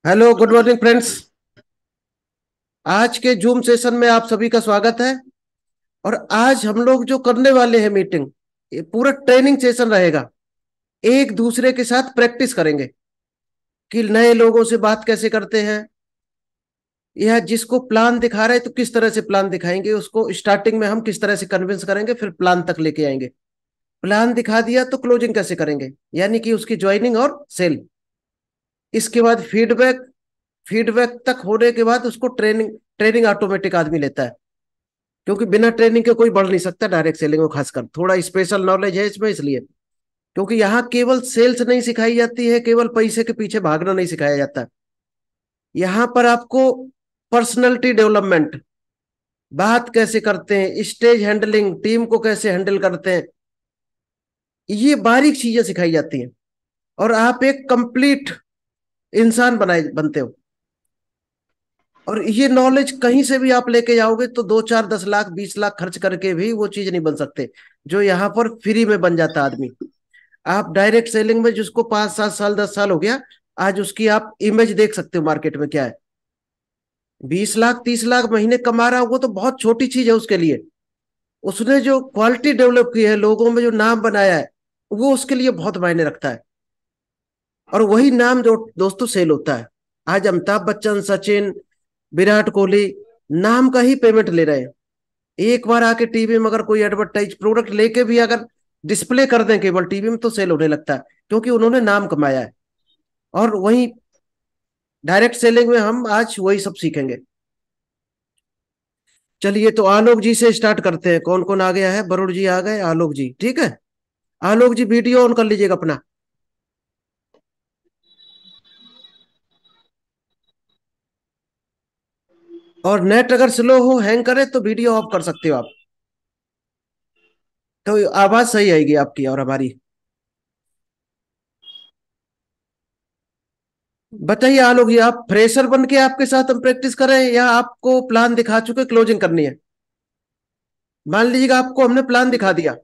Hello, good morning friends. आज के zoom session में आप सभी का स्वागत है। और आज हम लोग जो करने वाले हैं मीटिंग, ये पूरा ट्रेनिंग सेशन रहेगा। एक दूसरे के साथ प्रैक्टिस करेंगे कि नए लोगों से बात कैसे करते हैं, या जिसको प्लान दिखा रहे हैं तो किस तरह से प्लान दिखाएंगे, उसको स्टार्टिंग में हम किस तरह से कन्विंस करेंगे, फिर प्लान तक लेके आएंगे। प्लान दिखा दिया तो क्लोजिंग कैसे करेंगे, यानी कि उसकी ज्वाइनिंग और सेल। इसके बाद फीडबैक। फीडबैक तक होने के बाद उसको ट्रेनिंग ट्रेनिंग ऑटोमेटिक आदमी लेता है, क्योंकि बिना ट्रेनिंग के कोई बढ़ नहीं सकता डायरेक्ट सेलिंग में। खासकर थोड़ा स्पेशल नॉलेज है इसमें, इसलिए क्योंकि यहाँ केवल सेल्स नहीं सिखाई जाती है, केवल पैसे के पीछे भागना नहीं सिखाया जाता। यहाँ पर आपको पर्सनैलिटी डेवलपमेंट, बात कैसे करते हैं, स्टेज हैंडलिंग, टीम को कैसे हैंडल करते हैं, ये बारीक चीजें सिखाई जाती हैं। और आप एक कंप्लीट इंसान बनाए बनते हो। और ये नॉलेज कहीं से भी आप लेके जाओगे तो 2 4 10 लाख 20 लाख खर्च करके भी वो चीज नहीं बन सकते, जो यहाँ पर फ्री में बन जाता आदमी। आप डायरेक्ट सेलिंग में जिसको 5 7 साल 10 साल हो गया, आज उसकी आप इमेज देख सकते हो मार्केट में क्या है। 20 लाख 30 लाख महीने कमा रहा हो तो बहुत छोटी चीज है उसके लिए। उसने जो क्वालिटी डेवलप की है, लोगों में जो नाम बनाया है, वो उसके लिए बहुत मायने रखता है। और वही नाम जो दोस्तों सेल होता है। आज अमिताभ बच्चन, सचिन, विराट कोहली नाम का ही पेमेंट ले रहे हैं। एक बार आके टीवी में अगर कोई एडवर्टाइज प्रोडक्ट लेके भी अगर डिस्प्ले कर दें केवल टीवी में, तो सेल होने लगता है, क्योंकि उन्होंने नाम कमाया है। और वही डायरेक्ट सेलिंग में हम आज वही सब सीखेंगे। चलिए, तो आलोक जी से स्टार्ट करते हैं। कौन कौन आ गया है? वरुण जी आ गए, आलोक जी ठीक है। आलोक जी वीडियो ऑन कर लीजिएगा अपना। और नेट अगर स्लो हो, हैंग करे, तो वीडियो ऑफ कर सकते हो आप, तो आवाज सही आएगी आपकी और हमारी। बताइए आलोक जी, आप फ्रेशर बन के आपके साथ हम प्रैक्टिस करें, या आपको प्लान दिखा चुके क्लोजिंग करनी है? मान लीजिएगा आपको हमने प्लान ठीक दिखा है। दिया।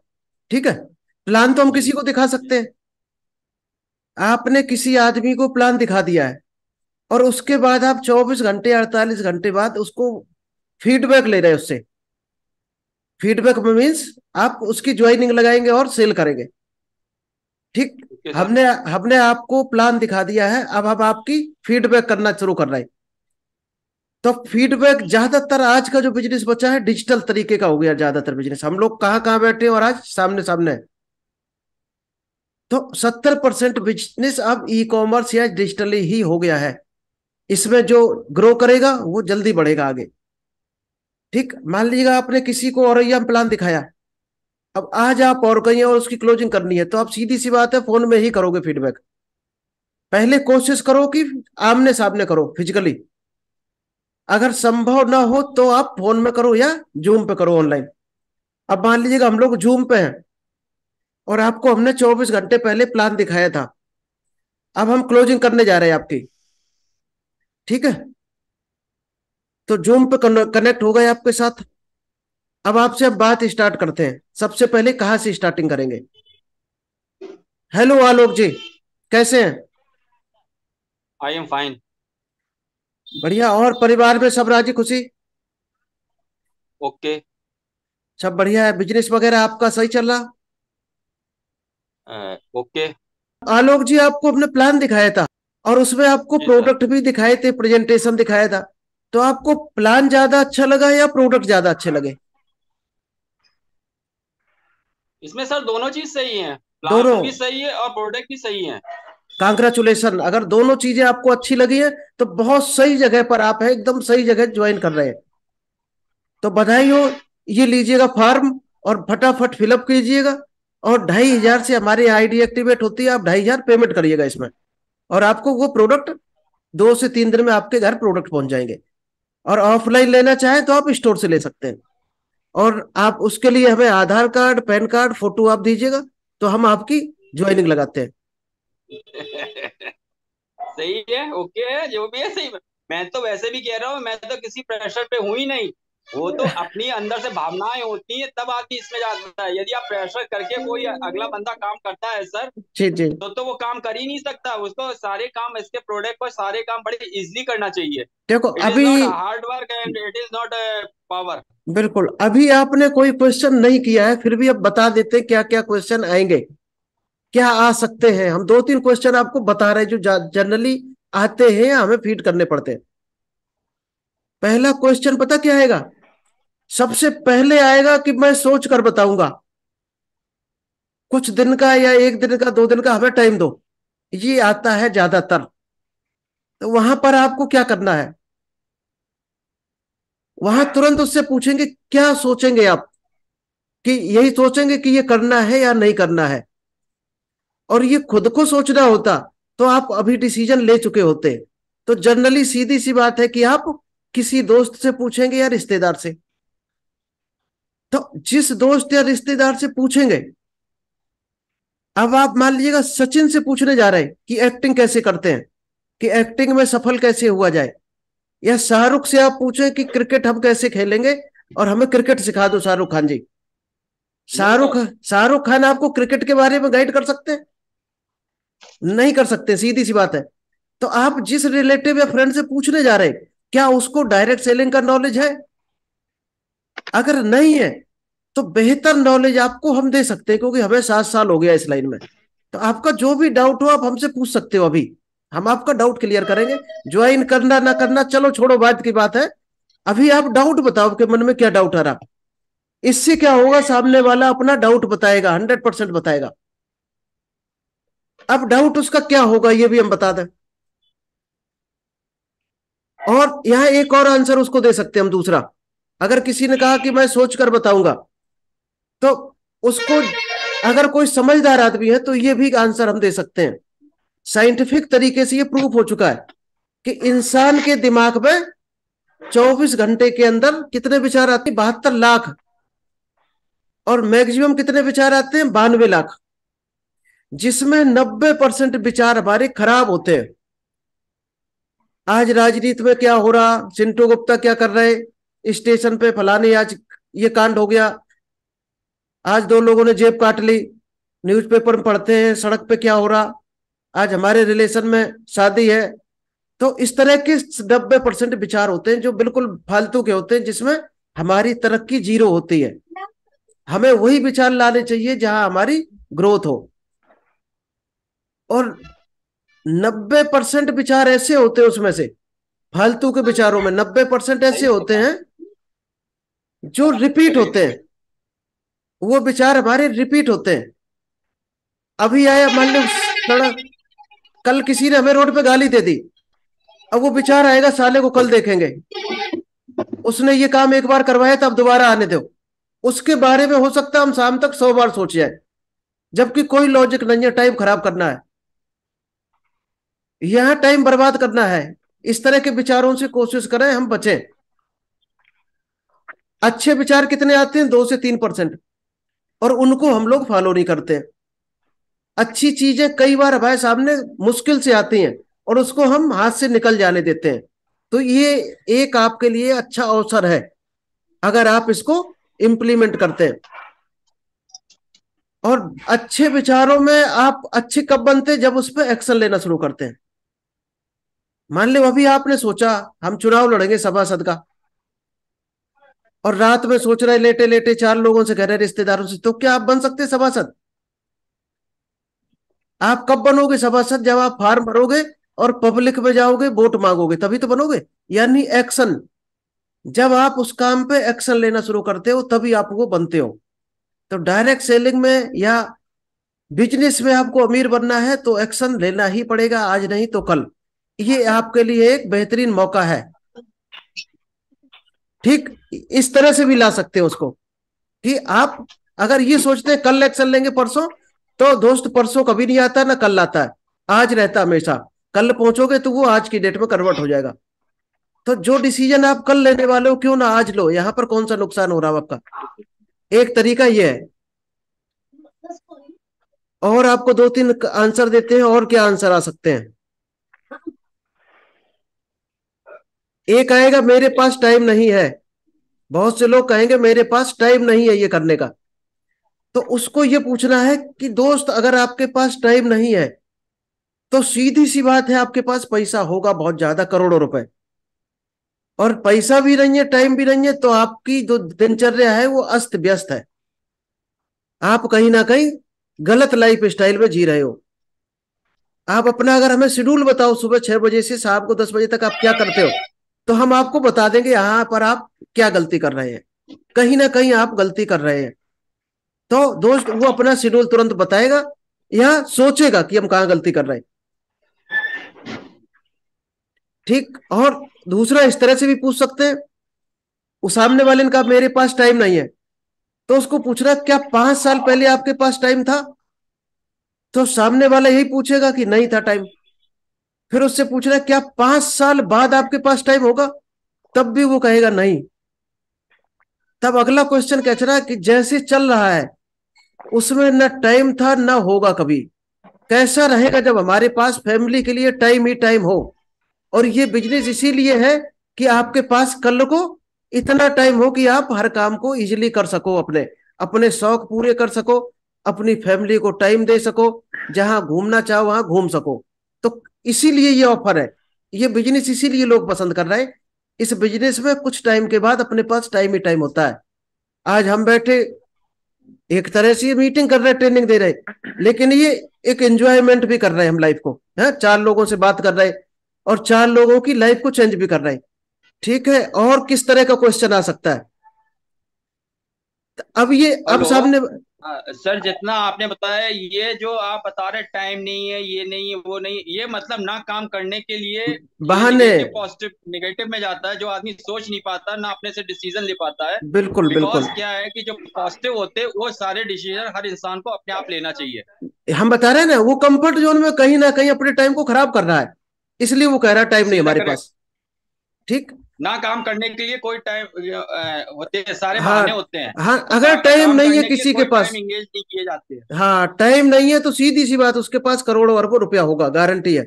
ठीक है। प्लान तो हम जी। किसी को दिखा सकते हैं। आपने किसी आदमी को प्लान दिखा दिया है, और उसके बाद आप 24 घंटे 48 घंटे बाद उसको फीडबैक ले रहे हैं उससे। फीडबैक में मीन्स आप उसकी ज्वाइनिंग लगाएंगे और सेल करेंगे। ठीक। Okay sir. हमने हमने आपको प्लान दिखा दिया है, अब हम आपकी फीडबैक करना शुरू कर रहे हैं। तो फीडबैक, ज्यादातर आज का जो बिजनेस बचा है डिजिटल तरीके का हो गया। ज्यादातर बिजनेस हम लोग कहाँ कहाँ बैठे हैं, और आज सामने सामने है। तो 70% बिजनेस अब ई कॉमर्स या डिजिटली ही हो गया है। इसमें जो ग्रो करेगा वो जल्दी बढ़ेगा आगे। ठीक। मान लीजिएगा आपने किसी को औरैया में प्लान दिखाया, अब आज आप और कहीं और उसकी क्लोजिंग करनी है, तो आप सीधी सी बात है फोन में ही करोगे फीडबैक। पहले कोशिश करो कि आमने सामने करो, फिजिकली। अगर संभव ना हो तो आप फोन में करो या जूम पे करो, ऑनलाइन। अब मान लीजिएगा हम लोग जूम पे हैं, और आपको हमने 24 घंटे पहले प्लान दिखाया था। अब हम क्लोजिंग करने जा रहे हैं आपकी। ठीक है। तो जूम पे कनेक्ट हो गए आपके साथ। अब आपसे अब बात स्टार्ट करते हैं। सबसे पहले कहाँ से स्टार्टिंग करेंगे? हेलो आलोक जी, कैसे हैं? I am fine. बढ़िया। और परिवार में सब राजी खुशी? ओके। सब बढ़िया है? बिजनेस वगैरह आपका सही चल रहा? ओके। आलोक जी, आपको अपने प्लान दिखाया था, और उसमें आपको जी सर। प्रोडक्ट भी दिखाए थे, प्रेजेंटेशन दिखाया था। तो आपको प्लान ज्यादा अच्छा लगा या प्रोडक्ट ज्यादा अच्छे लगे? इसमें सर दोनों चीज सही है। दोनों? प्लान भी सही है और प्रोडक्ट भी सही है। कांग्रेचुलेसन। अगर दोनों चीजें आपको अच्छी लगी है तो बहुत सही जगह पर आप है, एकदम सही जगह ज्वाइन कर रहे हैं। तो बधाई हो। ये लीजिएगा फॉर्म, और फटाफट फिलअप कीजिएगा। और 2,500 से हमारी आईडी एक्टिवेट होती है, आप 2,500 पेमेंट करिएगा इसमें। और आपको वो प्रोडक्ट 2 से 3 दिन में आपके घर प्रोडक्ट पहुंच जाएंगे। और ऑफलाइन लेना चाहे तो आप स्टोर से ले सकते हैं। और आप उसके लिए हमें आधार कार्ड, पैन कार्ड, फोटो आप दीजिएगा, तो हम आपकी ज्वाइनिंग लगाते हैं। सही है, ओके है, जो भी है सही। मैं तो वैसे भी कह रहा हूँ, मैं तो किसी प्रेशर पे हूं ही नहीं। वो तो अपनी अंदर से भावनाएं होती हैं तब आदमी इसमें जाता है। यदि आप प्रेशर करके कोई अगला बंदा काम करता है सर, जी जी। तो वो काम कर ही नहीं सकता। उसको सारे काम, इसके प्रोडक्ट को सारे काम बड़े इजीली करना चाहिए। देखो इट इज अभी, not hard work and it is not power. बिल्कुल अभी आपने कोई क्वेश्चन नहीं किया है, फिर भी अब बता देते क्या क्या क्वेश्चन आएंगे, क्या आ सकते हैं। हम दो तीन क्वेश्चन आपको बता रहे हैं जो जनरली आते हैं या हमें फीड करने पड़ते हैं। पहला क्वेश्चन पता क्या आएगा? सबसे पहले आएगा कि मैं सोच कर बताऊंगा, कुछ दिन का या एक दिन का, दो दिन का, हमें टाइम दो। ये आता है ज्यादातर। तो वहां पर आपको क्या करना है, वहां तुरंत उससे पूछेंगे क्या सोचेंगे आप, कि यही सोचेंगे कि ये करना है या नहीं करना है। और ये खुद को सोचना होता तो आप अभी डिसीजन ले चुके होते। तो जनरली सीधी सी बात है कि आप किसी दोस्त से पूछेंगे या रिश्तेदार से। तो जिस दोस्त या रिश्तेदार से पूछेंगे, अब आप मान लीजिएगा सचिन से पूछने जा रहे हैं कि एक्टिंग कैसे करते हैं, कि एक्टिंग में सफल कैसे हुआ जाए। या शाहरुख से आप पूछें कि क्रिकेट हम कैसे खेलेंगे और हमें क्रिकेट सिखा दो शाहरुख खान जी। बिल्कुल। शाहरुख शाहरुख खान आपको क्रिकेट के बारे में गाइड कर सकते हैं? नहीं कर सकते, सीधी सी बात है। तो आप जिस रिलेटिव या फ्रेंड से पूछने जा रहे हैं, क्या उसको डायरेक्ट सेलिंग का नॉलेज है? अगर नहीं है तो बेहतर नॉलेज आपको हम दे सकते हैं, क्योंकि हमें 7 साल हो गया इस लाइन में। तो आपका जो भी डाउट हो आप हमसे पूछ सकते हो। अभी हम आपका डाउट क्लियर करेंगे। ज्वाइन करना ना करना चलो छोड़ो, बात की बात है। अभी आप डाउट बताओ, आपके मन में क्या डाउट आ रहा। इससे क्या होगा, सामने वाला अपना डाउट बताएगा, 100% बताएगा। अब डाउट उसका क्या होगा ये भी हम बता दें, और यहां एक और आंसर उसको दे सकते हैं हम दूसरा। अगर किसी ने कहा कि मैं सोच कर बताऊंगा, तो उसको, अगर कोई समझदार आदमी है तो ये भी आंसर हम दे सकते हैं। साइंटिफिक तरीके से ये प्रूफ हो चुका है कि इंसान के दिमाग में 24 घंटे के अंदर कितने विचार आते हैं? 72 लाख। और मैक्सिमम कितने विचार आते हैं? 92 लाख। जिसमें 90% विचार हमारे खराब होते हैं। आज राजनीति में क्या हो रहा, चिंटू गुप्ता क्या कर रहे स्टेशन पे, फलाने आज ये कांड हो गया, आज दो लोगों ने जेब काट ली। न्यूज़पेपर में पढ़ते हैं सड़क पे क्या हो रहा, आज हमारे रिलेशन में शादी है। तो इस तरह के 90% विचार होते हैं जो बिल्कुल फालतू के होते हैं, जिसमें हमारी तरक्की जीरो होती है। हमें वही विचार लाने चाहिए जहां हमारी ग्रोथ हो। और 90% विचार ऐसे होते हैं, उसमें से फालतू के विचारों में 90% ऐसे होते हैं जो रिपीट होते हैं। वो विचार हमारे रिपीट होते हैं। अभी आया मान लो सड़क, कल किसी ने हमें रोड पे गाली दे दी, अब वो विचार आएगा साले को कल देखेंगे, उसने ये काम एक बार करवाया था अब दोबारा आने दो। उसके बारे में हो सकता है हम शाम तक 100 बार सोच जाए, जबकि कोई लॉजिक नहीं है। टाइम खराब करना है, यहां टाइम बर्बाद करना है। इस तरह के विचारों से कोशिश करें हम बचें। अच्छे विचार कितने आते हैं? 2 से 3%। और उनको हम लोग फॉलो नहीं करते। अच्छी चीजें कई बार हमारे सामने मुश्किल से आती हैं और उसको हम हाथ से निकल जाने देते हैं। तो ये एक आपके लिए अच्छा अवसर है अगर आप इसको इम्प्लीमेंट करते हैं। और अच्छे विचारों में आप अच्छे कब बनते हैं? जब उस पर एक्शन लेना शुरू करते हैं। मान लो अभी आपने सोचा हम चुनाव लड़ेंगे सभासद का, और रात में सोच रहे लेटे लेटे 4 लोगों से कह रहे रिश्तेदारों से, तो क्या आप बन सकते हैं सभासद? आप कब बनोगे सभासद? जब आप फार्म भरोगे और पब्लिक में जाओगे वोट मांगोगे, तभी तो बनोगे। यानी एक्शन, जब आप उस काम पे एक्शन लेना शुरू करते हो तभी आप वो बनते हो। तो डायरेक्ट सेलिंग में या बिजनेस में आपको अमीर बनना है तो एक्शन लेना ही पड़ेगा, आज नहीं तो कल। ये आपके लिए एक बेहतरीन मौका है। ठीक इस तरह से भी ला सकते हो उसको, कि आप अगर ये सोचते हैं कल एक्शन लेंगे परसों, तो दोस्त परसों कभी नहीं आता, ना कल आता है, आज रहता हमेशा। कल पहुंचोगे तो वो आज की डेट में कन्वर्ट हो जाएगा। तो जो डिसीजन आप कल लेने वाले हो क्यों ना आज लो, यहां पर कौन सा नुकसान हो रहा है आपका? एक तरीका ये है। और आपको दो तीन आंसर देते हैं, और क्या आंसर आ सकते हैं। एक आएगा मेरे पास टाइम नहीं है, बहुत से लोग कहेंगे मेरे पास टाइम नहीं है ये करने का। तो उसको ये पूछना है कि दोस्त, अगर आपके पास टाइम नहीं है तो सीधी सी बात है, आपके पास पैसा होगा बहुत ज्यादा, करोड़ों रुपए, और पैसा भी नहीं है, टाइम भी नहीं है, तो आपकी जो दिनचर्या है वो अस्त व्यस्त है। आप कहीं ना कहीं गलत लाइफ स्टाइल में जी रहे हो। आप अपना अगर हमें शेड्यूल बताओ, सुबह 6 बजे से शाम को 10 बजे तक आप क्या करते हो, तो हम आपको बता देंगे यहाँ पर आप क्या गलती कर रहे हैं। कहीं ना कहीं आप गलती कर रहे हैं। तो दोस्त वो अपना शेड्यूल तुरंत बताएगा या सोचेगा कि हम कहाँ गलती कर रहे हैं। ठीक। और दूसरा, इस तरह से भी पूछ सकते हैं, उस सामने वाले ने कहा मेरे पास टाइम नहीं है, तो उसको पूछना क्या 5 साल पहले आपके पास टाइम था? तो सामने वाला यही पूछेगा कि नहीं था टाइम। फिर उससे पूछना क्या 5 साल बाद आपके पास टाइम होगा? तब भी वो कहेगा नहीं। तब अगला क्वेश्चन कह रहा है कि जैसे चल रहा है उसमें न टाइम था न होगा कभी। कैसा रहेगा जब हमारे पास फैमिली के लिए टाइम ही टाइम हो? और ये बिजनेस इसीलिए है कि आपके पास कल को इतना टाइम हो कि आप हर काम को इजीली कर सको, अपने अपने शौक पूरे कर सको, अपनी फैमिली को टाइम दे सको, जहां घूमना चाहो वहां घूम सको। तो इसीलिए ये ऑफर है, ये बिजनेस इसीलिए लोग पसंद कर रहे हैं। इस बिजनेस में कुछ टाइम के बाद अपने पास टाइम ही टाइम होता है। आज हम बैठे एक तरह से मीटिंग कर रहे हैं, ट्रेनिंग दे रहे हैं, लेकिन ये एक एंजॉयमेंट भी कर रहे हैं हम लाइफ को, है 4 लोगों से बात कर रहे हैं और 4 लोगों की लाइफ को चेंज भी कर रहे हैं। ठीक है, और किस तरह का क्वेश्चन आ सकता है? तो अब ये अब हेलो। सामने। सर, जितना आपने बताया, ये जो आप बता रहे टाइम नहीं है, ये नहीं है, वो नहीं, ये मतलब ना काम करने के लिए ये बहाने। निगेटिव पॉजिटिव निगेटिव में जाता है, जो आदमी सोच नहीं पाता, ना अपने से डिसीजन ले पाता है। बिल्कुल बिकॉज बिल्कुल। क्या है कि जो पॉजिटिव होते हैं वो सारे डिसीजन हर इंसान को अपने आप लेना चाहिए। हम बता रहे हैं ना, वो कंफर्ट जोन में कहीं ना कहीं अपने टाइम को खराब कर रहा है, इसलिए वो कह रहा है टाइम नहीं सीधा हमारे करेक्ट। पास। ठीक। ना काम करने के लिए कोई टाइम होते हैं, सारे हाँ। बहाने होते हैं। हाँ, अगर टाइम काम नहीं है करने के लिए किसी के कोई टाइम पास, इंगेज नहीं किए जाते हैं। हाँ टाइम नहीं है, तो सीधी सी बात, उसके पास करोड़ों अरबों रुपया होगा, गारंटी है।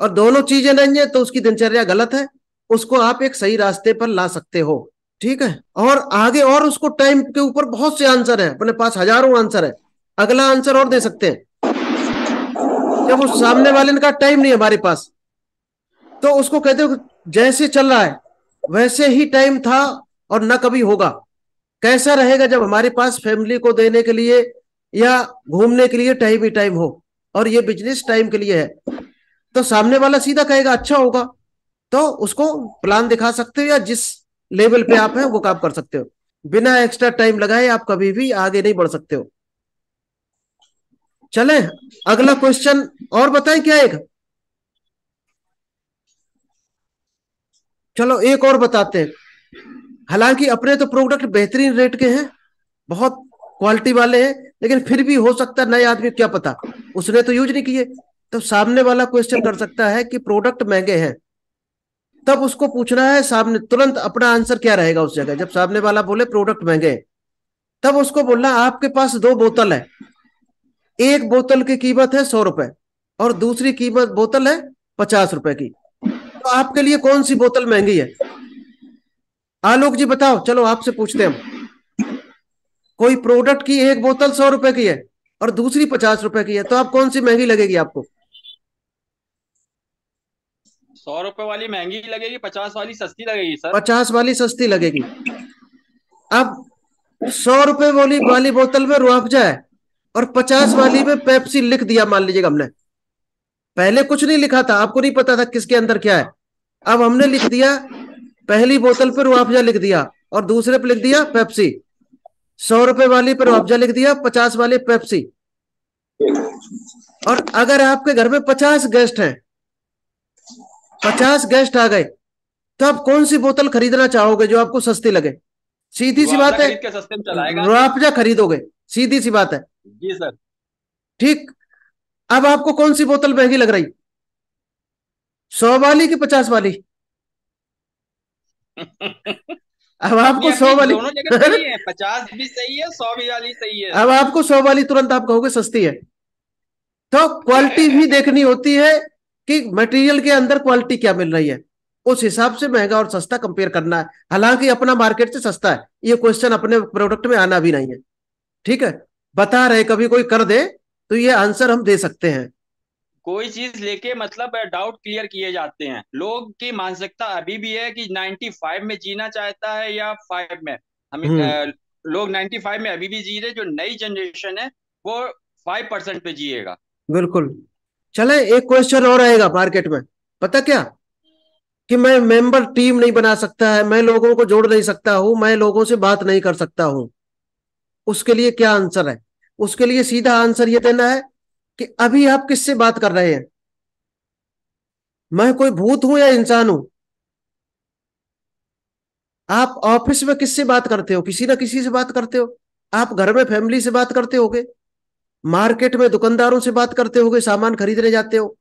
और दोनों चीजें नहीं है तो उसकी दिनचर्या गलत है। उसको आप एक सही रास्ते पर ला सकते हो। ठीक है। और आगे और उसको टाइम के ऊपर बहुत से आंसर है, अपने पास हजारों आंसर है। अगला आंसर और दे सकते हैं। जब उस सामने वाले ने कहा टाइम नहीं हमारे पास, तो उसको कहते हो जैसे चल रहा है वैसे ही टाइम था और न कभी होगा। कैसा रहेगा जब हमारे पास फैमिली को देने के लिए या घूमने के लिए टाइम ही टाइम हो, और ये बिजनेस टाइम के लिए है। तो सामने वाला सीधा कहेगा अच्छा होगा। तो उसको प्लान दिखा सकते हो, या जिस लेवल पे आप हैं वो काम कर सकते हो। बिना एक्स्ट्रा टाइम लगाए आप कभी भी आगे नहीं बढ़ सकते हो। चलें अगला क्वेश्चन, और बताएं क्या एक। चलो एक और बताते हैं। हालांकि अपने तो प्रोडक्ट बेहतरीन रेट के हैं, बहुत क्वालिटी वाले हैं, लेकिन फिर भी हो सकता है नए आदमी क्या पता, उसने तो यूज नहीं किए। तो सामने वाला क्वेश्चन कर सकता है कि प्रोडक्ट महंगे हैं। तब उसको पूछना है सामने, तुरंत अपना आंसर क्या रहेगा उस जगह जब सामने वाला बोले प्रोडक्ट महंगे हैं। तब उसको बोलना आपके पास 2 बोतल है, एक बोतल की कीमत है 100 रुपए और दूसरी कीमत बोतल है 50 रुपए की। तो आपके लिए कौन सी बोतल महंगी है? आलोक जी बताओ, चलो आपसे पूछते हैं हम। कोई प्रोडक्ट की एक बोतल 100 रुपए की है और दूसरी 50 रुपए की है, तो आप कौन सी महंगी लगेगी आपको? 100 रुपए वाली महंगी लगेगी, 50 वाली सस्ती लगेगी सर। 50 वाली सस्ती लगेगी। अब 100 रुपए वाली बोतल में रुअफ़ज़ा है और 50 वाली में पेप्सी लिख दिया, मान लीजिएगा हमने। पहले कुछ नहीं लिखा था, आपको नहीं पता था किसके अंदर क्या है। अब हमने लिख दिया, पहली बोतल पर रुअफ़ज़ा लिख दिया और दूसरे पे लिख दिया पेप्सी। 100 रुपए वाली पर रुअफ़ज़ा लिख दिया, 50 वाली पेप्सी। और अगर आपके घर में 50 गेस्ट हैं, 50 गेस्ट आ गए, तो आप कौन सी बोतल खरीदना चाहोगे जो आपको सस्ती लगे? सीधी सी मुआवजा बात है, खरीद के सस्ते में चलाएगा। रुअफ़ज़ा खरीदोगे, सीधी सी बात है। जी सर। ठीक। अब आपको कौन सी बोतल महंगी लग रही, 100 वाली की 50 वाली? अब अपनी आपको सौ अपनी वाली दोनों जगह सही है, 50 भी सही है, 100 भी वाली सही है। अब आपको 100 वाली तुरंत आप कहोगे सस्ती है। तो क्वालिटी भी देखनी होती है कि मटेरियल के अंदर क्वालिटी क्या मिल रही है। उस हिसाब से महंगा और सस्ता कंपेयर करना है। हालांकि अपना मार्केट से सस्ता है, ये क्वेश्चन अपने प्रोडक्ट में आना भी नहीं है। ठीक है, बता रहे कभी कोई कर दे तो ये आंसर हम दे सकते हैं। कोई चीज लेके मतलब डाउट क्लियर किए जाते हैं। लोग की मानसिकता अभी भी है कि 95 में जीना चाहता है या 5 में। हम हम्म। लोग 95 में अभी भी जी रहे। जो नई जनरेशन है वो 5% पे जिएगा। बिल्कुल। चले, एक क्वेश्चन और आएगा मार्केट में, पता क्या, कि मैं मेंबर टीम नहीं बना सकता है, मैं लोगों को जोड़ नहीं सकता हूं, मैं लोगों से बात नहीं कर सकता हूं। उसके लिए क्या आंसर है? उसके लिए सीधा आंसर ये देना है कि अभी आप किससे बात कर रहे हैं। मैं कोई भूत हूं या इंसान हूं? आप ऑफिस में किससे बात करते हो? किसी ना किसी से बात करते हो। आप घर में फैमिली से बात करते होगे, मार्केट में दुकानदारों से बात करते होगे, सामान खरीदने जाते हो,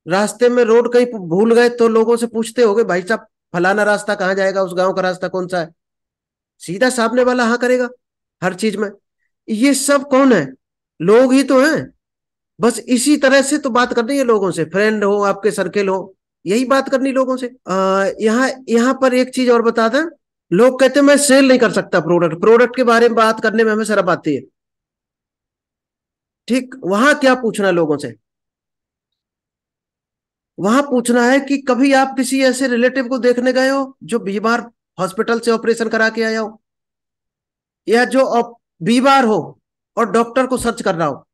रास्ते में रोड कहीं भूल गए तो लोगों से पूछते होगे, भाई साहब फलाना रास्ता कहाँ जाएगा, उस गांव का रास्ता कौन सा है। सीधा सामने वाला हाँ करेगा हर चीज में। ये सब कौन है? लोग ही तो हैं। बस इसी तरह से तो बात करनी है लोगों से, फ्रेंड हो, आपके सर्कल हो, यही बात करनी लोगों से। यहाँ यहाँ पर एक चीज और बता दें, लोग कहते हैं मैं सेल नहीं कर सकता प्रोडक्ट, प्रोडक्ट के बारे में बात करने में हमें शर्म आती है। ठीक, वहां क्या पूछना है लोगों से? वहां पूछना है कि कभी आप किसी ऐसे रिलेटिव को देखने गए हो जो बीमार, हॉस्पिटल से ऑपरेशन करा के आया हो, या जो बीमार हो और डॉक्टर को सर्च कर रहा हो।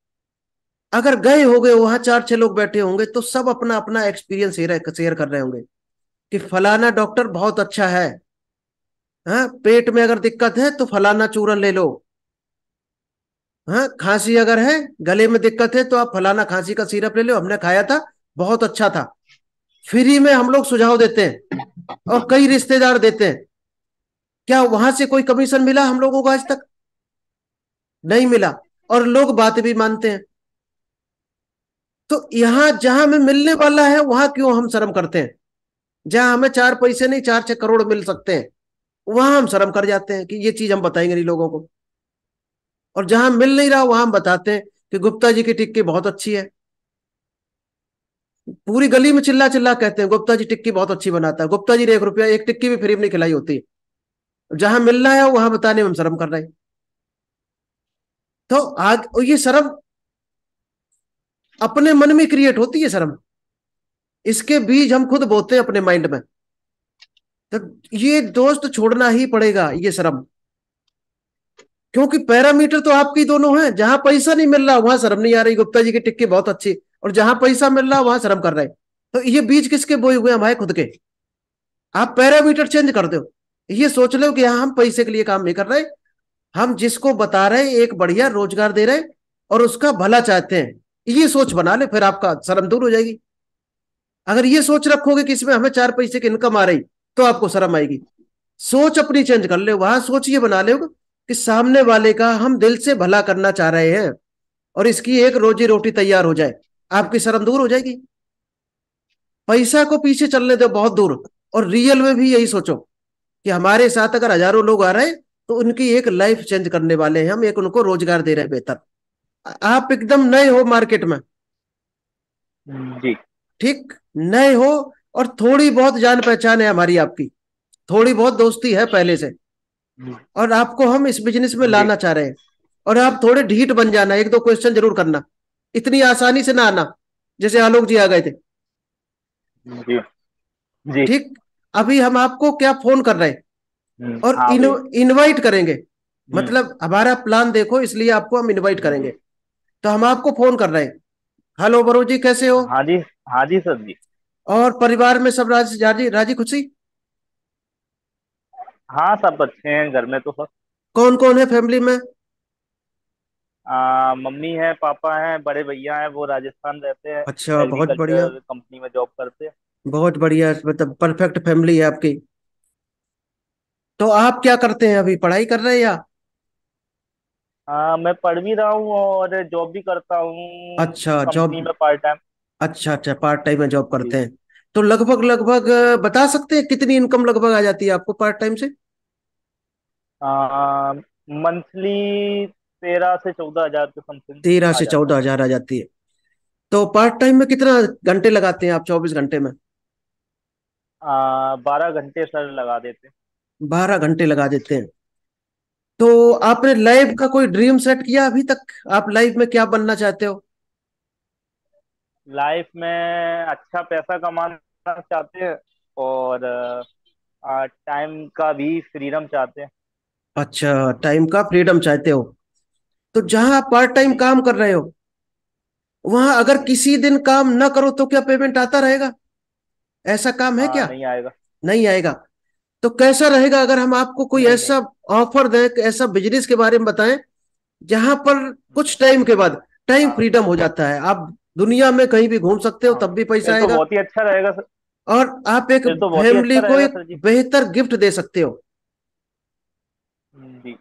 अगर गए होगे वहां, चार छह लोग बैठे होंगे तो सब अपना अपना एक्सपीरियंस शेयर कर रहे होंगे कि फलाना डॉक्टर बहुत अच्छा है। हाँ, पेट में अगर दिक्कत है तो फलाना चूरन ले लो। हाँ, खांसी अगर है, गले में दिक्कत है तो आप फलाना खांसी का सिरप ले लो, हमने खाया था, बहुत अच्छा था। फ्री में हम लोग सुझाव देते हैं और कई रिश्तेदार देते हैं। क्या वहां से कोई कमीशन मिला हम लोगों को आज तक? नहीं मिला। और लोग बात भी मानते हैं। तो यहाँ जहां हमें मिलने वाला है वहां क्यों हम शर्म करते हैं? जहां हमें चार पैसे नहीं, चार छह करोड़ मिल सकते हैं, वहां हम शर्म कर जाते हैं कि ये चीज हम बताएंगे नहीं लोगों को। और जहां मिल नहीं रहा वहां हम बताते हैं कि गुप्ता जी की टिक्की बहुत अच्छी है। पूरी गली में चिल्ला चिल्ला कहते हैं गुप्ता जी टिक्की बहुत अच्छी बनाता है, गुप्ता जी ने 1 रुपया एक टिक्की भी फ्री में नहीं खिलाई होती। जहां मिलना है वहां बताने में हम शर्म कर रहे हैं। तो आग ये शर्म अपने मन में क्रिएट होती है शर्म। इसके बीज हम खुद बोते हैं अपने माइंड में। तो ये दोस्त छोड़ना ही पड़ेगा ये शर्म। क्योंकि पैरामीटर तो आपकी दोनों हैं, जहां पैसा नहीं मिल रहा वहां शर्म नहीं आ रही, गुप्ता जी की टिक्की बहुत अच्छी, और जहां पैसा मिल रहा वहां शर्म कर रहे हैं। तो ये बीज किसके बोए हुए हमारे खुद के? आप पैरामीटर चेंज कर दो, ये सोच लो कि हाँ हम पैसे के लिए काम नहीं कर रहे, हम जिसको बता रहे हैं एक बढ़िया रोजगार दे रहे हैं और उसका भला चाहते हैं। ये सोच बना ले, फिर आपका शर्म दूर हो जाएगी। अगर ये सोच रखोगे कि इसमें हमें चार पैसे की इनकम आ रही तो आपको शर्म आएगी। सोच अपनी चेंज कर ले, वहां सोच ये बना ले कि सामने वाले का हम दिल से भला करना चाह रहे हैं और इसकी एक रोजी रोटी तैयार हो जाए, आपकी शर्म दूर हो जाएगी। पैसा को पीछे चलने दो बहुत दूर, और रियल में भी यही सोचो कि हमारे साथ अगर हजारों लोग आ रहे हैं तो उनकी एक लाइफ चेंज करने वाले हैं हम, एक उनको रोजगार दे रहे हैं बेहतर। आप एकदम नए हो मार्केट में, जी। ठीक, नए हो, और थोड़ी बहुत जान पहचान है हमारी आपकी, थोड़ी बहुत दोस्ती है पहले से, और आपको हम इस बिजनेस में जी। लाना चाह रहे हैं। और आप थोड़े ढीठ बन जाना, एक दो क्वेश्चन जरूर करना, इतनी आसानी से ना आना जैसे आलोक जी आ गए थे। जी। जी। ठीक, अभी हम आपको क्या फोन कर रहे हैं और हाँ भैया। इनवाइट करेंगे। हम्म। मतलब हमारा प्लान देखो, इसलिए आपको हम इनवाइट करेंगे। तो हम आपको फोन कर रहे हैं, हेलो बरो जी कैसे हो, हाँ जी। हाँ जी सर जी। और परिवार में सब राजी राजी राजी खुशी? हाँ सब अच्छे हैं घर में तो सब। कौन कौन है फैमिली में? मम्मी है, पापा हैं, बड़े भैया हैं, वो राजस्थान रहते हैं। अच्छा, बहुत बढ़िया। एग्रीकल्चर कंपनी में जॉब करते हैं। बहुत बढ़िया, मतलब परफेक्ट फैमिली है आपकी। तो आप क्या करते हैं अभी, पढ़ाई कर रहे हैं या? मैं पढ़ भी रहा हूँ और जॉब भी करता हूँ अच्छा, कंपनी जॉब। में पार्ट टाइम। अच्छा अच्छा, पार्ट टाइम में जॉब जी। करते हैं। तो लगभग लगभग बता सकते हैं कितनी इनकम लगभग आ जाती है आपको पार्ट टाइम से? मंथली 13 से 14 हजार के समथिंग 13 आ से जाता 14 हजार आ जाती है। तो पार्ट टाइम में कितना घंटे लगाते हैं आप 24 घंटे में? 12 घंटे सर लगा देते। 12 घंटे लगा देते हैं। तो आपने लाइफ का कोई ड्रीम सेट किया अभी तक? आप लाइफ में क्या बनना चाहते हो? लाइफ में अच्छा पैसा कमाना चाहते हैं, और टाइम का भी फ्रीडम चाहते हैं। अच्छा, टाइम का फ्रीडम चाहते हो। तो जहां आप पार्ट टाइम जी। काम कर रहे हो, वहां अगर जी। किसी दिन काम ना करो तो क्या पेमेंट आता रहेगा? ऐसा काम है क्या? नहीं आएगा। नहीं आएगा। तो कैसा रहेगा अगर हम आपको कोई नहीं, नहीं। ऐसा ऑफर दें, कि ऐसा बिजनेस के बारे में बताएं जहां पर कुछ टाइम के बाद टाइम हाँ। फ्रीडम हो जाता है, आप दुनिया में कहीं भी घूम सकते हो, हाँ, तब भी पैसा फिर तो आएगा, बहुत ही अच्छा रहेगा सर। और आप एक फिर तो बहुत ही अच्छा फैमिली को रहेगा एक सर जी। बेहतर गिफ्ट दे सकते हो। जी।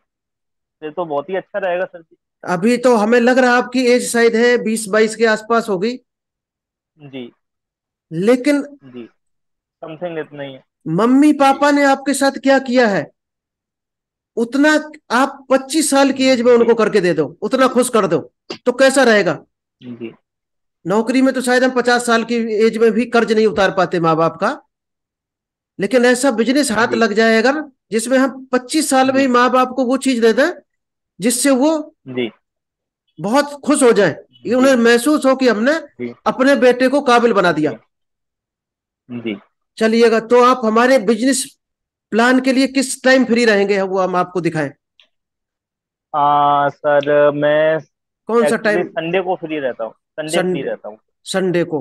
फिर तो बहुत ही अच्छा रहेगा सर जी। अभी तो हमें लग रहा है आपकी एज शायद है 20-22 के आसपास होगी, जी। लेकिन जी। समथिंग इतना ही है। मम्मी जी। पापा ने आपके साथ क्या किया है, उतना आप 25 साल की एज में जी। उनको करके दे दो, उतना खुश कर दो, तो कैसा रहेगा? जी। नौकरी में तो शायद हम 50 साल की एज में भी कर्ज नहीं उतार पाते माँ बाप का, लेकिन ऐसा बिजनेस हाथ जी। लग जाए अगर, जिसमें हम 25 साल में ही जी। माँ बाप को वो चीज दे दें जिससे वो जी। बहुत खुश हो जाए, ये जी। उन्हें महसूस हो कि हमने जी। अपने बेटे को काबिल बना दिया। जी। जी। चलिएगा, तो आप हमारे बिजनेस प्लान के लिए किस टाइम फ्री रहेंगे वो हम आपको दिखाएं? सर मैं कौन सा एक्चुअली टाइम? संडे को फ्री रहता हूँ। Sunday free Sunday? रहता हूँ। संडे को?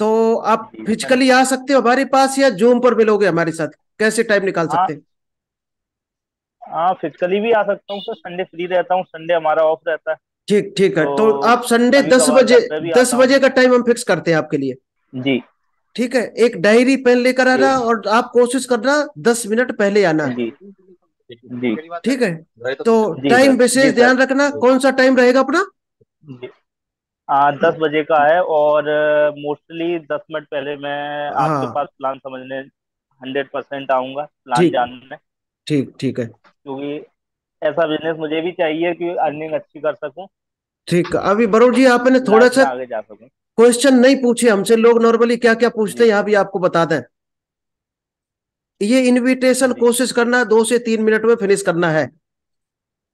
तो आप जी फिजिकली आ सकते हो हमारे पास, या जूम पर मिलोगे हमारे साथ? कैसे टाइम निकाल हाँ। सकते हैं? हाँ, फिजिकली भी आ सकता हूँ सर, संडे फ्री रहता हूँ, संडे हमारा ऑफ रहता है। ठीक, ठीक है, तो तो आप संडे कभी दस कभार बजे घर पे भी दस आता हूँ। बजे का टाइम हम फिक्स करते हैं आपके लिए। जी। ठीक है, एक डायरी पेन लेकर जी। आना, और आप कोशिश करना 10 मिनट पहले आना है। जी। जी। ठीक है, तो जी टाइम सर। जी विशेष सर। ध्यान रखना, कौन सा टाइम रहेगा अपना? जी। 10 बजे का है, और मोस्टली 10 मिनट पहले मैं आपके हाँ, पास प्लान समझने 100% आऊँगा, प्लान ठीक, जानने। ठीक, ठीक है। क्योंकि ऐसा बिजनेस मुझे भी चाहिए कि अर्निंग अच्छी कर सकूं, ठीक, अभी वरुण जी आपने थोड़ा लाइफ सा में आगे जा सकूं। क्वेश्चन नहीं पूछे हमसे, लोग नॉर्मली क्या क्या पूछते हैं जी। यहाँ भी आपको बता दें। ये इनविटेशन जी। कोशिश करना 2 से 3 मिनट में फिनिश करना है।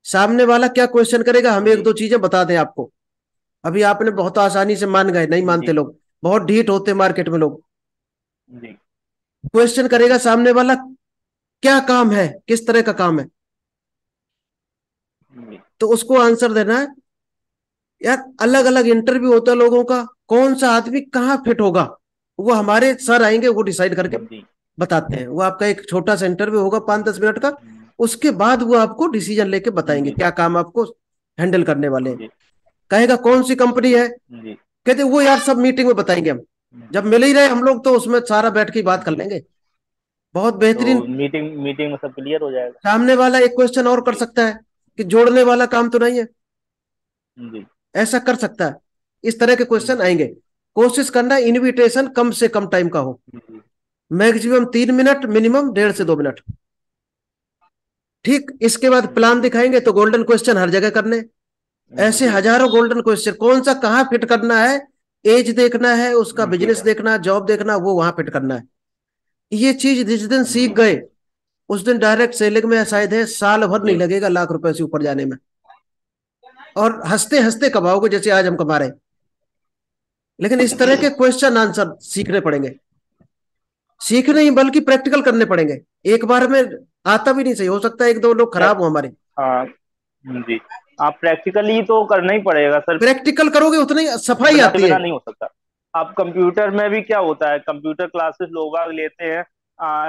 सामने वाला क्या क्वेश्चन करेगा, हम एक जी। दो चीजें बता दें आपको। अभी आपने बहुत आसानी से मान गए, नहीं मानते जी। लोग, बहुत ढीठ होते मार्केट में लोग। जी। क्वेश्चन करेगा सामने वाला, क्या काम है, किस तरह का काम है, जी। तो उसको आंसर देना है। यार अलग अलग इंटरव्यू होता है लोगों का, कौन सा आदमी कहाँ फिट होगा, वो हमारे सर आएंगे, वो डिसाइड करके जी। बताते हैं। वो आपका एक छोटा सा इंटरव्यू होगा 5-10 मिनट का, उसके बाद वो आपको डिसीजन लेके बताएंगे जी। क्या काम आपको हैंडल करने वाले हैं। जी। कहेगा कौन सी कंपनी है, जी। कहते वो यार सब मीटिंग में बताएंगे हम, जब मिल ही रहे हम लोग तो उसमें सारा बैठ के बात कर जी। लेंगे। बहुत तो बेहतरीन। मीटिंग मीटिंग में सब क्लियर हो जाएगा। सामने वाला एक क्वेश्चन और कर जी। सकता है कि जोड़ने वाला काम तो नहीं है, जी। ऐसा कर सकता है। इस तरह के क्वेश्चन जी। आएंगे। कोशिश करना इनविटेशन कम से कम टाइम का हो, जी। मैक्सिमम 3 मिनट, मिनिमम 1.5 से 2 मिनट। ठीक, इसके बाद प्लान जी। दिखाएंगे तो गोल्डन क्वेश्चन हर जगह करने। ऐसे जी। हजारों गोल्डन क्वेश्चन, कौन सा कहाँ फिट करना है, एज देखना है, उसका जी बिजनेस सर। देखना, जॉब देखना, वो वहां फिट करना है। ये चीज जिस दिन सीख जी। गए, उस दिन डायरेक्ट सेलिंग में शायद है साल भर नहीं जी। लगेगा लाख रुपए से ऊपर जाने में, और हंसते हंसते कमाओगे जैसे आज हम कमा रहे हैं। लेकिन इस तरह के क्वेश्चन आंसर सीखने पड़ेंगे, सीखने ही बल्कि प्रैक्टिकल करने पड़ेंगे। एक बार में आता भी नहीं, सही हो सकता है एक दो लोग खराब हो हमारे। हाँ। जी। आप प्रैक्टिकली तो करना ही पढ़ेगा सर। प्रैक्टिकल करोगे उतनी सफाई बनाए आती है। बिना नहीं हो सकता। आप कंप्यूटर में भी क्या होता है, कंप्यूटर क्लासेस लोग बाग लेते हैं,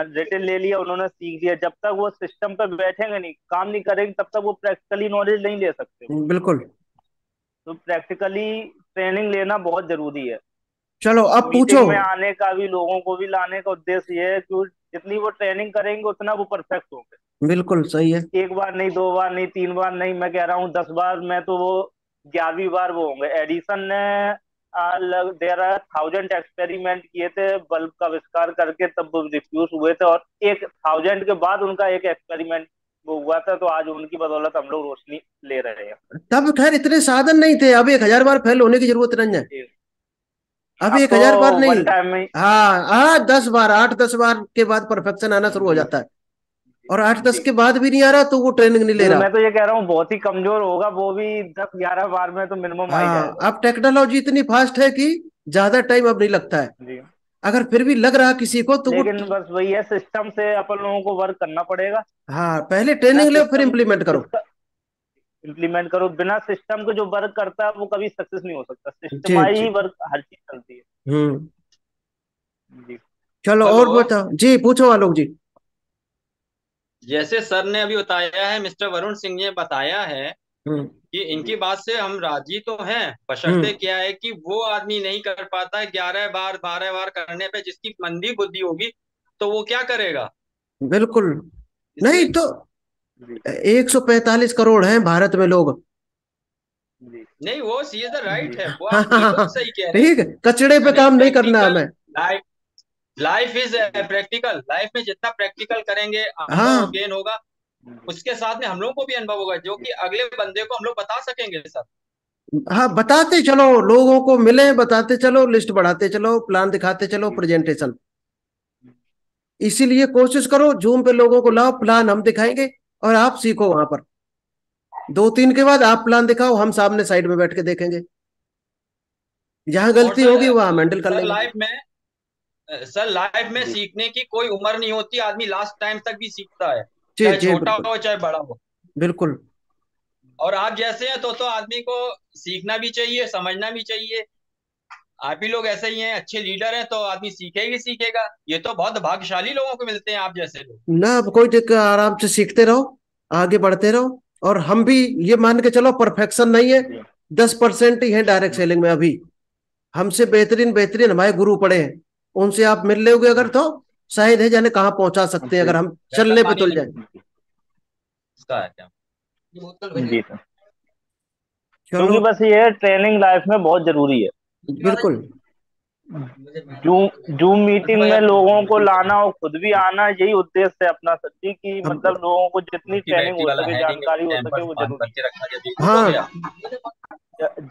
रिटन ले लिया उन्होंने, सीख लिया, जब तक वो सिस्टम पर बैठेंगे नहीं, काम नहीं करेंगे, तब तक वो प्रैक्टिकली नॉलेज नहीं ले सकते वो। बिल्कुल। तो प्रैक्टिकली ट्रेनिंग लेना बहुत जरूरी है। चलो अब पूछो। मीटिंग में आने का भी, लोगों को भी लाने का उद्देश्य ये है कि जितनी वो ट्रेनिंग करेंगे उतना वो परफेक्ट होंगे। बिल्कुल सही है। एक बार नहीं, 2 बार नहीं, 3 बार नहीं, मैं कह रहा हूँ 10 बार में तो वो 11वीं बार वो होंगे। एडिसन ने देर आर 1000 एक्सपेरिमेंट किए थे बल्ब का आविष्कार करके, तब वो रिफ्यूज हुए थे, और 1000 के बाद उनका एक एक्सपेरिमेंट वो हुआ था, तो आज उनकी बदौलत हम लोग रोशनी ले रहे हैं। तब खैर इतने साधन नहीं थे, अब 1,000 बार फेल होने की जरूरत नहीं है। अब अब 1000 बार तो नहीं। वन टाइम में। हाँ हाँ, 10 बार, 8-10 बार के बाद परफेक्शन आना शुरू हो जी जाता है। और 8-10 जी। के बाद भी नहीं आ रहा तो वो ट्रेनिंग नहीं ले तो रहा। मैं तो ये कह रहा हूँ बहुत ही कमजोर होगा वो भी, 10-11 बार में तो मिनिमम आ ही हाँ, जाएगा। अब टेक्नोलॉजी इतनी फास्ट है कि ज्यादा टाइम अब नहीं लगता है। जी। अगर फिर भी लग रहा किसी को तो वो लेकिन बस वही है, सिस्टम से अपन लोगों को वर्क करना पड़ेगा। हाँ, पहले बिना ट्रेनिंग लो फिर सिस्टम इम्प्लीमेंट करो। इसका इम्प्लीमेंट करो, बिना सिस्टम के जो वर्क करता है वो कभी सक्सेस नहीं हो सकता, जी सिस्टमाइज ही जी। वर्क हर चीज चलती है। हम्म। जी। चलो हेलो। और बताओ जी, पूछो आलोक जी। जैसे सर ने अभी बताया है, मिस्टर वरुण सिंह ने बताया है हम्म कि जी। इनकी बात से हम राजी तो हैं, बशर्ते हम्म। क्या है कि वो आदमी नहीं कर पाता है 11 बार 12 बार करने पे, जिसकी मंदी बुद्धि होगी तो वो क्या करेगा। बिल्कुल। नहीं इसलिए तो जी। 145 करोड़ हैं भारत में लोग। जी। नहीं, वो सी इज द जी। राइट है, वो हाँ आप हाँ बिल्कुल हाँ, सही कह रहे हैं। ठीक है, कचड़े पे यानी काम नहीं करना प्रैक्टिकल हमें। लाइफ, लाइफ इज जी। प्रैक्टिकल, लाइफ में जितना प्रैक्टिकल करेंगे अनुभव हाँ गेन होगा, उसके साथ में हम लोग को भी अनुभव होगा जो जी। कि अगले बंदे को हम लोग बता सकेंगे सर। हाँ, बताते चलो लोगों को, मिले बताते चलो, लिस्ट बढ़ाते चलो, प्लान दिखाते चलो, जी। प्रेजेंटेशन। इसीलिए कोशिश करो जूम पे लोगों को लाओ, प्लान हम दिखाएंगे और आप सीखो वहां पर। 2-3 के बाद आप प्लान दिखाओ, हम सामने साइड में बैठ के देखेंगे, जहां और गलती होगी सर, वहां हम हैंडल कर सर लेंगे। लाइफ में सर लाइफ में जी। सीखने की कोई उम्र नहीं होती, आदमी लास्ट टाइम तक भी सीखता है, जी चाहे जी छोटा बिल्कुल। हो चाहे बड़ा हो। बिल्कुल। और आप जैसे हैं तो आदमी को सीखना भी चाहिए, समझना भी चाहिए। आप ही लोग ऐसे ही हैं, अच्छे लीडर हैं, तो आदमी सीखेगा ही सीखेगा। ये तो बहुत भाग्यशाली लोगों को मिलते हैं आप जैसे लोग। ना, अब कोई दिक्कत, आराम से सीखते रहो, आगे बढ़ते रहो। और हम भी ये मान के चलो परफेक्शन नहीं है, जी। 10% ही है डायरेक्ट सेलिंग में अभी। हमसे बेहतरीन बेहतरीन हमारे गुरु पड़े हैं, उनसे आप मिल लोगे अगर तो शायद है जाने कहाँ पहुंचा सकते हैं, जी। अगर हम बेहतर चलने पे पानी तुल नहीं जाए। उसका है क्या, ये बोतल भेजिए। जी सर। चलो। क्योंकि बस ये ट्रेनिंग लाइफ में बहुत जरूरी है। बिल्कुल। जूम जूम मीटिंग में लोगों को लाना और खुद भी आना, यही उद्देश्य है अपना सच्ची, कि अब मतलब लोगों को जितनी छोटी ट्रेनिंग बैटरी हो वाला सके, है नहीं, जानकारी हो सके, टेम्पर वो बंद जरूरी करके रखा, जब ये हो हाँ गया।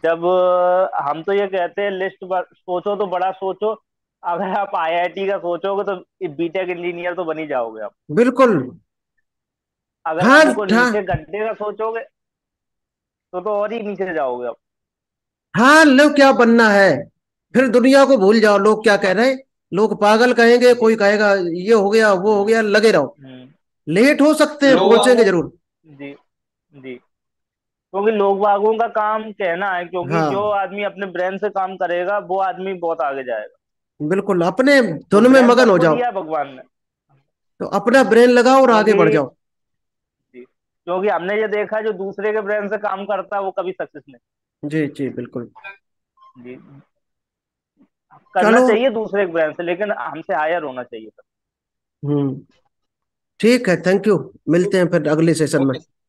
जब हम तो ये कहते हैं लिस्ट सोचो तो बड़ा सोचो। अगर आप आईआईटी का सोचोगे तो बीटेक इंजीनियर तो बन ही जाओगे आप। बिल्कुल। अगर हाँ हमको हाँ नीचे गड्ढे का सोचोगे तो और ही नीचे जाओगे आप। हाँ, लो क्या बनना है, फिर दुनिया को भूल जाओ लोग क्या कह रहे हैं। लोग पागल कहेंगे, जी। कोई कहेगा ये हो गया वो हो हम्म। गया, लगे रहो। हम्म। लेट हो सकते हैं, लोग पहुंचेंगे बागों जरूर। जी। जी। क्योंकि लोग बागों का काम कहना है, क्योंकि जो हाँ आदमी अपने ब्रेन से काम करेगा वो आदमी बहुत आगे जाएगा। बिल्कुल, अपने वो धुन में ब्रेन मगन हो सबको जाओ, दिया है भगवान ने। तो अपना ब्रेन लगाओ और आगे क्योंकि बढ़ जाओ। जी, क्योंकि हमने ये देखा है, जो दूसरे के ब्रेन से काम करता है वो कभी सक्सेस नहीं। जी जी बिल्कुल। जी। करना चलो। चाहिए दूसरे के ब्रेन से, लेकिन हमसे हायर होना चाहिए सर। हम्म। ठीक है, थैंक यू। मिलते हैं फिर अगले सेशन में। ओके।